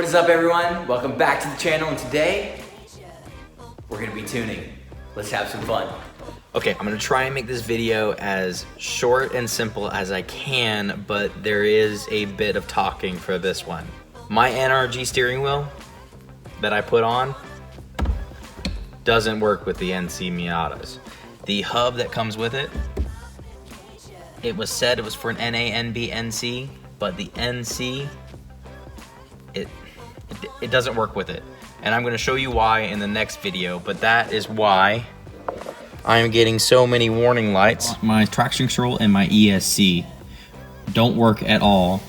is up, everyone? Welcome back to the channel, and today we're gonna be tuning. Let's have some fun. Okay, I'm gonna try and make this video as short and simple as I can, but there is a bit of talking for this one. My NRG steering wheel that I put on doesn't work with the NC Miatas. The hub that comes with it, it was said it was for an NA, NB, NC, but the NC, it doesn't work with it. And I'm gonna show you why in the next video, but that is why I am getting so many warning lights. My traction control and my ESC don't work at all,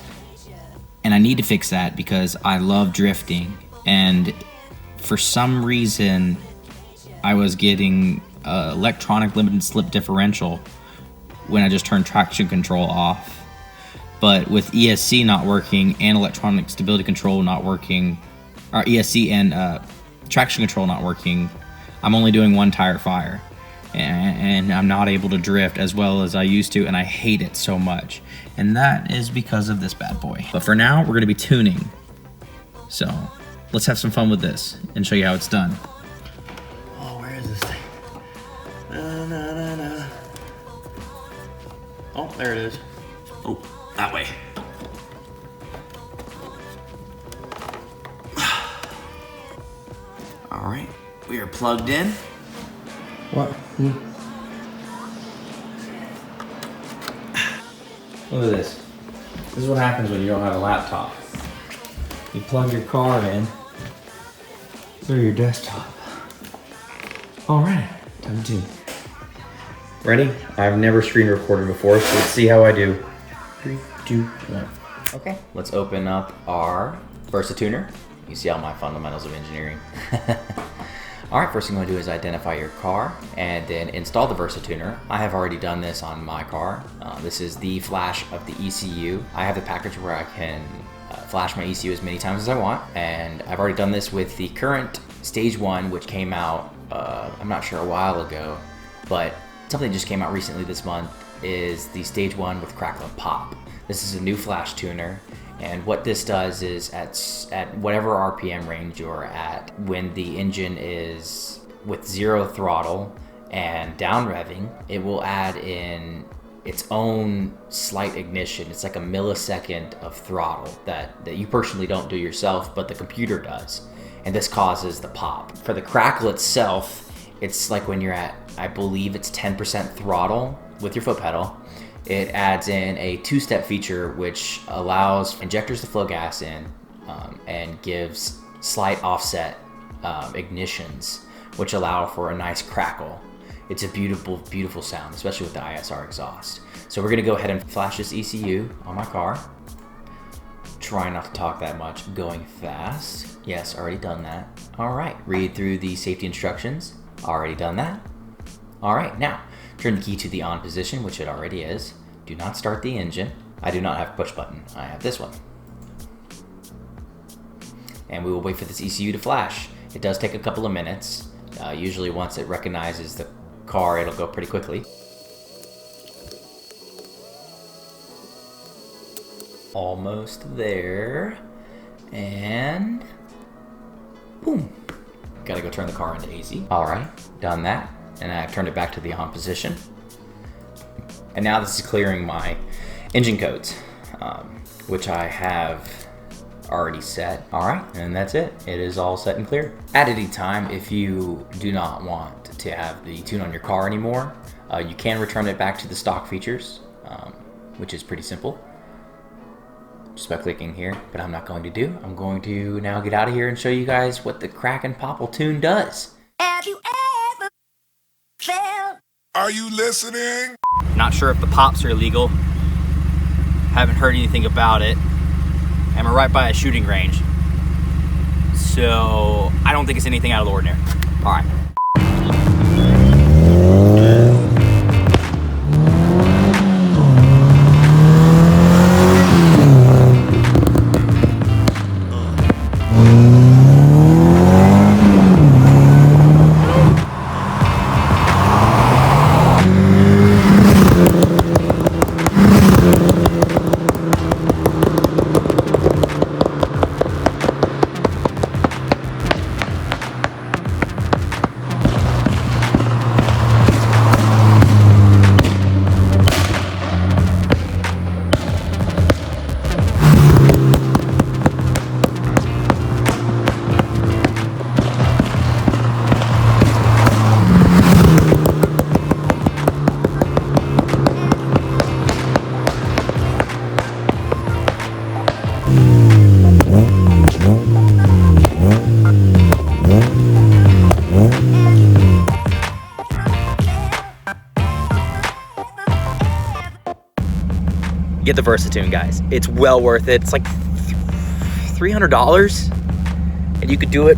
and I need to fix that because I love drifting, and for some reason I was getting electronic limited slip differential when I just turned traction control off. But with ESC not working and electronic stability control not working, or ESC and traction control not working, I'm only doing one tire fire. And I'm not able to drift as well as I used to, and I hate it so much. And that is because of this bad boy. But for now, we're gonna be tuning. So let's have some fun with this and show you how it's done. Oh, where is this thing? Oh, there it is. Oh, that way. All right, we are plugged in. What? Look at this. This is what happens when you don't have a laptop. You plug your car in through your desktop. All right, time to tune. Ready? I've never screen recorded before, so let's see how I do. 3, 2, 1. Okay, let's open up our VersaTuner. You see all my fundamentals of engineering. All right, first thing I'm gonna do is identify your car and then install the VersaTuner. I have already done this on my car. This is the flash of the ECU. I have the package where I can flash my ECU as many times as I want, and I've already done this with the current Stage 1, which came out, I'm not sure, a while ago, but something that just came out recently this month is the Stage 1 with Crackle and Pop. This is a new flash tuner. And what this does is at whatever RPM range you're at, when the engine is with 0 throttle and down revving, it will add in its own slight ignition. It's like a millisecond of throttle that you personally don't do yourself, but the computer does. And this causes the pop. For the Crackle itself, it's like when you're at, I believe it's 10% throttle with your foot pedal. It adds in a 2-step feature which allows injectors to flow gas in and gives slight offset ignitions, which allow for a nice crackle. It's a beautiful, beautiful sound, especially with the ISR exhaust. So we're gonna go ahead and flash this ECU on my car. Try not to talk that much, going fast. Yes, already done that. All right, read through the safety instructions. Already done that. All right, now, turn the key to the on position, which it already is. Do not start the engine. I do not have a push button. I have this one. And we will wait for this ECU to flash. It does take a couple of minutes. Usually once it recognizes the car, it'll go pretty quickly. Almost there. And boom. Gotta go turn the car into AC. All right, done that. And I've turned it back to the on position. And now this is clearing my engine codes, which I have already set. All right, and that's it. It is all set and clear. At any time, if you do not want to have the tune on your car anymore, you can return it back to the stock features, which is pretty simple. Just by clicking here, but I'm not going to do. I'm going to now get out of here and show you guys what the Crack and Popple tune does. Have you ever felt? Are you listening? Not sure if the pops are illegal. Haven't heard anything about it. And we're right by a shooting range. So I don't think it's anything out of the ordinary. All right. the Versatune, guys. It's well worth it. It's like $300, and you could do it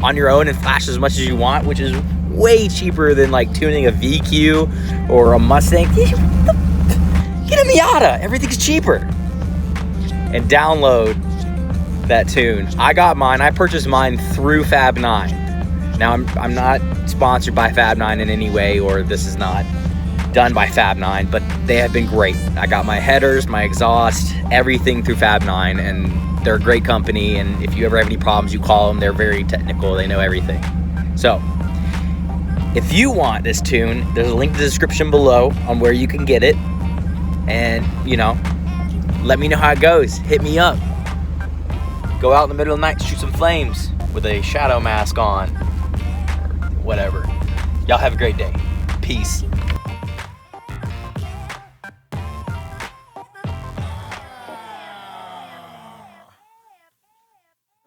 on your own and flash as much as you want, which is way cheaper than like tuning a VQ or a Mustang. Get a Miata. Everything's cheaper. And download that tune. I got mine. I purchased mine through Fab9. Now I'm not sponsored by Fab9 in any way, or this is not done by Fab9, but they have been great. I got my headers, my exhaust, everything through Fab9, and they're a great company. And if you ever have any problems, you call them. They're very technical. They know everything. So if you want this tune, there's a link in the description below on where you can get it. And, you know, let me know how it goes. Hit me up. Go out in the middle of the night, shoot some flames with a shadow mask on. Or whatever. Y'all have a great day. Peace.